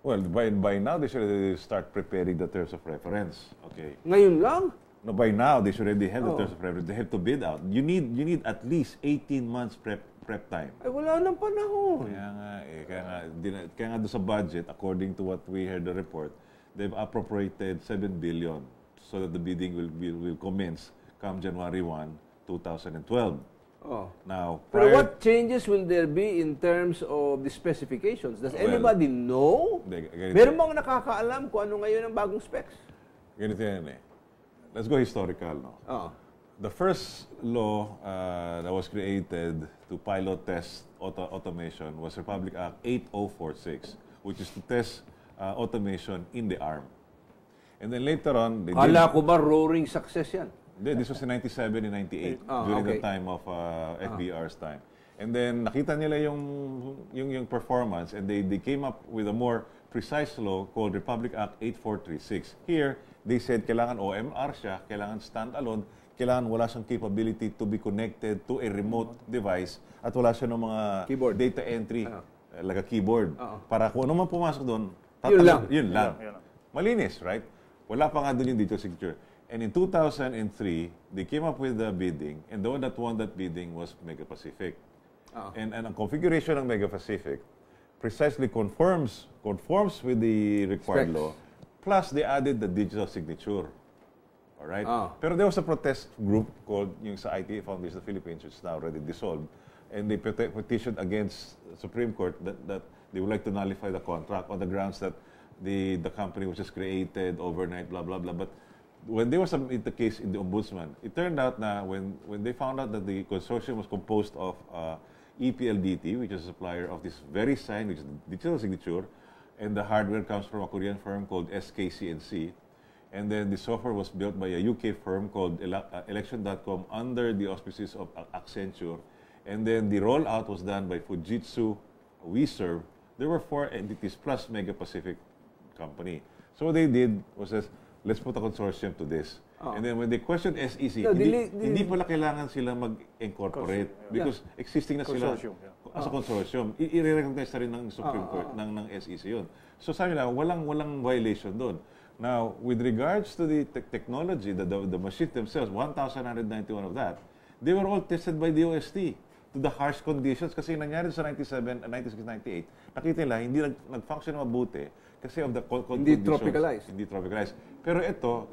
Well, by now, they should already start preparing the terms of reference. Okay. Ngayon lang? No, by now, they should already have the terms of reference. They have to bid out. You need at least 18 months prep time. Ay, wala nang panahon. Kaya nga, kaya nga doon sa budget, according to what we heard the report, they've appropriated 7 billion so that the bidding will commence come January 1, 2012. Oh. Now, pero what changes will there be in terms of the specifications? Does anybody know? Meron bang nakakaalam kung ano ngayon ang bagong specs? Ganito yan eh. Let's go historical, no? The first law that was created to pilot test automation was Republic Act 8046, which is to test automation in the arm. And then later on, Kala ko ba roaring success yan? This was in 97 and 98, during the time of FBR's time. And then nakita nila yung performance, and they came up with a more precise law called Republic Act 8436. Here, they said kailangan OMR siya, kailangan stand-alone, kailangan wala siyang capability to be connected to a remote device, at wala siya ng mga keyboard. Data entry, like a keyboard. Para kung ano man pumasok doon, yun lang. Malinis, right? Wala pa nga doon yung digital signature. And in 2003, they came up with the bidding, and the one that won that bidding was Mega Pacific. And ang configuration ng Mega Pacific precisely conforms with the required law, plus they added the digital signature. All right? Pero there was a protest group called yung sa IT Foundation of the Philippines, which is now already dissolved, and they petitioned against the Supreme Court that they would like to nullify the contract on the grounds that the company was just created overnight, blah, blah, blah. But when there was the case in the Ombudsman, it turned out na when they found out that the consortium was composed of EPLDT, which is a supplier of this very sign, which is digital signature, and the hardware comes from a Korean firm called SKCNC, and then the software was built by a UK firm called Election.com under the auspices of Accenture, and then the rollout was done by Fujitsu, WeServe. There were 4 entities plus Mega Pacific Company. So what they did was this, let's put a consortium to this. And then when they questioned SEC, hindi pala kailangan sila mag-incorporate because existing na sila as a consortium. I-recognize na rin ng Supreme Court, ng SEC yun. So sabi nila, walang violation doon. Now, with regards to the technology, the machines themselves, 1,991 of that, they were all tested by the OST to the harsh conditions kasi nangyari sa 96, 98, nakita nila, hindi nag-function na mabuti kasi of the hindi tropicalized. Hindi tropicalized. Pero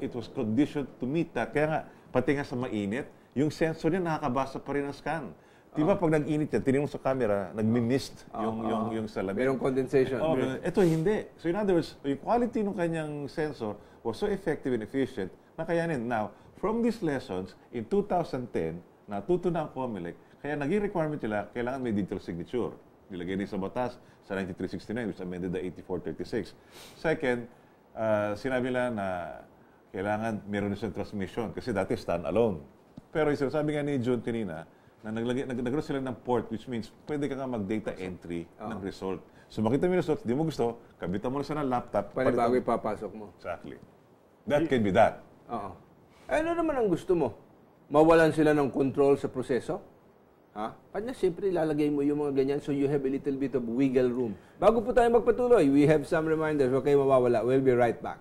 it was conditioned to meet that. Kaya nga, pati nga sa mainit, yung sensor niya nakakabasa pa rin ang scan. Diba pag nag-init yan, tinignan mo sa camera, nag-mist yung salamin. Merong condensation. Ito hindi. So in other words, yung quality ng kanyang sensor was so effective and efficient na kayanin. Now, from these lessons, in 2010, natuto na ang COMELEC, kaya naging requirement nila, kailangan may digital signature. Nilagay din sa batas sa 9369, which amended the 8436. Second, sinabi nila na kailangan meron na siyang transmission kasi dati stand-alone. Pero sabi nga ni June kanina, na nagkaroon sila ng port, which means pwede ka nga mag-data entry ng result. So makita mo yung results, di mo gusto, kabitan mo na siya ng laptop. Bago ipapasok mo. Exactly. That can be that. Ano naman ang gusto mo? Mawalan sila ng control sa proseso? Kanya siyempre ilalagay mo yung mga ganyan so you have a little bit of wiggle room. Bago po tayo magpatuloy, we have some reminders. Huwag kayo mawawala. We'll be right back.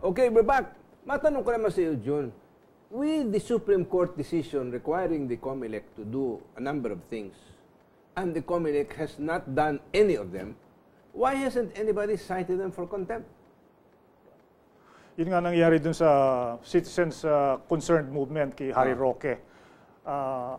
Okay, we're back. Matanong ko naman sa iyo, John. with the Supreme Court decision requiring the COMELEC to do a number of things, and the COMELEC has not done any of them, why hasn't anybody cited them for contempt? Yun nga nangyari dun sa citizens concerned movement kay Harry Roque.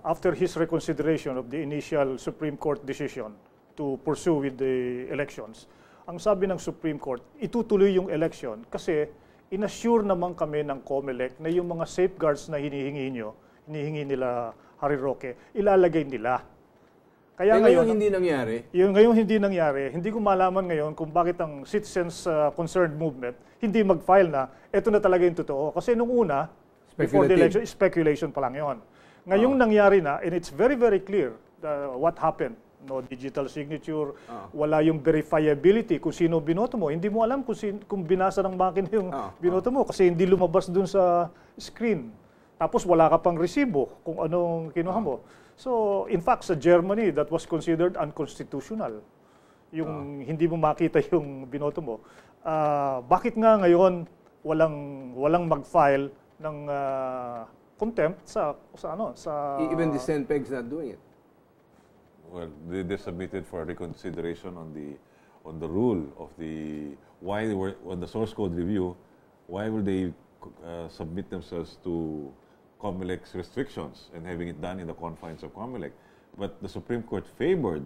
After his reconsideration of the initial Supreme Court decision to pursue with the elections, ang sabi ng Supreme Court, itutuloy yung election kasi inassure naman kami ng COMELEC na yung mga safeguards na hinihingi nila Harry Roque, ilalagay nila. Kaya ngayon hindi nangyari. Ngayon hindi nangyari. Hindi ko malaman ngayon kung bakit ang citizens concerned movement hindi mag-file na ito na talaga yung totoo. Kasi nung una, before the election, speculation pa lang yon. Ngayong nangyari na, and it's very, very clear what happened. No digital signature, wala yung verifiability kung sino binoto mo. Hindi mo alam kung binasa ng makina yung binoto mo kasi hindi lumabas dun sa screen. Tapos wala ka pang resibo kung anong kinuha mo. So, in fact, sa Germany, that was considered unconstitutional. Yung hindi mo makita yung binoto mo. Bakit nga ngayon walang mag-file ng contempt sa even the Senpeg's not doing it. Well, they submitted for reconsideration on the rule of why they were on the source code review. Why will they submit themselves to COMELEC's restrictions and having it done in the confines of COMELEC? But the Supreme Court favored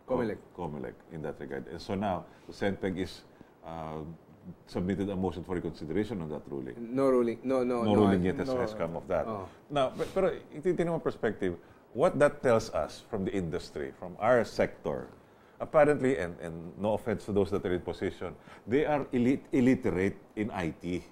COMELEC in that regard, and so now the Senpeg is submitted a motion for reconsideration on that ruling. No ruling. No ruling yet has come of that. Now, pero ititingnan mo perspective. What that tells us from the industry, from our sector, apparently, and no offense to those that are in position, they are illiterate in IT.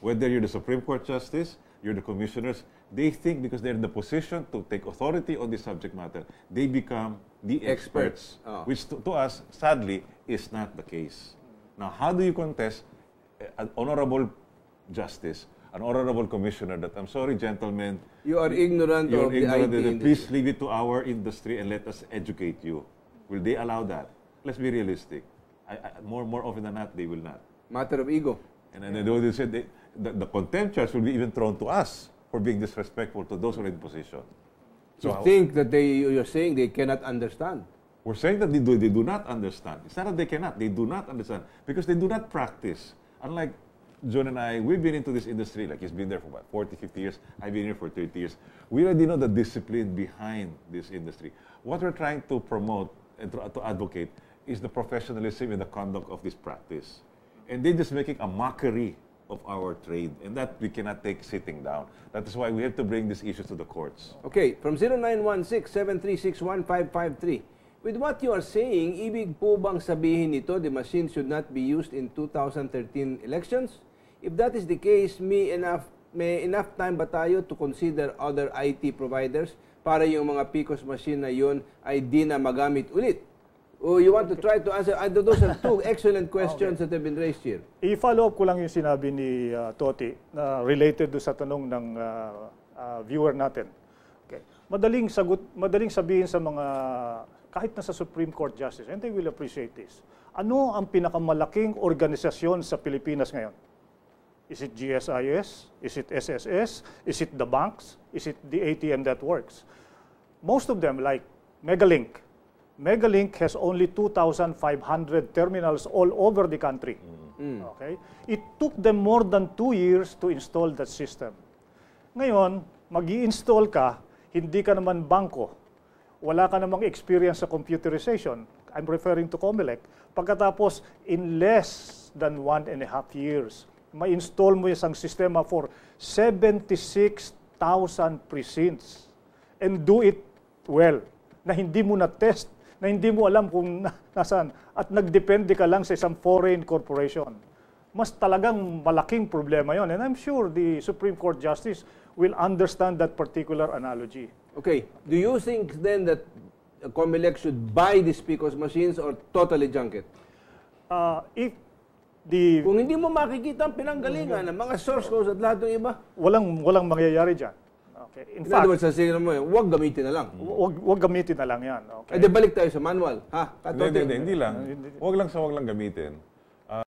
Whether you're the Supreme Court Justice, you're the commissioners, they think because they're in the position to take authority on the subject matter, they become the experts, which to us, sadly, is not the case. Now, how do you contest an honorable justice, an honorable commissioner that, I'm sorry, gentlemen, you are ignorant of the IT industry. Please leave it to our industry and let us educate you. Will they allow that? Let's be realistic. More often than not, they will not. Matter of ego. And then they said the contempt charge will be even thrown to us for being disrespectful to those who are in position. So you think that you're saying they cannot understand? We're saying that they do not understand. It's not that they cannot. They do not understand because they do not practice. Unlike John and I, we've been into this industry, like he's been there for 40, 50 years. I've been here for 30 years. We already know the discipline behind this industry. What we're trying to promote and to advocate is the professionalism in the conduct of this practice. And they're just making a mockery of our trade, and that we cannot take sitting down. That is why we have to bring these issues to the courts. Okay, from 0916-736-1553. With what you are saying, ibig po bang sabihin nito the machine should not be used in 2013 elections? If that is the case, may enough time ba tayo to consider other IT providers para yung mga PCOS machine na yun ay di na magamit ulit? Oh, you want to try to answer? Those are two excellent questions that have been raised here. I-follow up ko lang yung sinabi ni Toti na related do sa tanong ng viewer natin. Okay. Madaling sabihin sa mga kahit na sa Supreme Court Justice, and they will appreciate this. Ano ang pinakamalaking organisasyon sa Pilipinas ngayon? Is it GSIS? Is it SSS? Is it the banks? Is it the ATM networks? Most of them, like Megalink. Megalink has only 2,500 terminals all over the country. Okay? It took them more than 2 years to install that system. Ngayon, mag-i-install ka, hindi ka naman bangko. Wala ka namang experience sa computerization. I'm referring to COMELEC. Pagkatapos, in less than 1.5 years, ma-install mo isang sistema for 76,000 precincts and do it well, na hindi mo na-test, na hindi mo alam kung nasaan, at nagdepende ka lang sa isang foreign corporation. Mas talagang malaking problema yon, and I'm sure the Supreme Court Justice will understand that particular analogy. Okay, do you think then that COMELEC should buy these PCOS machines or totally junk it? Kung hindi mo makikita ang pinanggalingan ng mga source codes at lahat ng iba, walang mangyayari dyan. Okay. In fact, other words, sasabihin mo, huwag gamitin na lang. Huwag gamitin na lang yan. Okay. Balik tayo sa manual. Ha? Hindi lang. Huwag lang gamitin.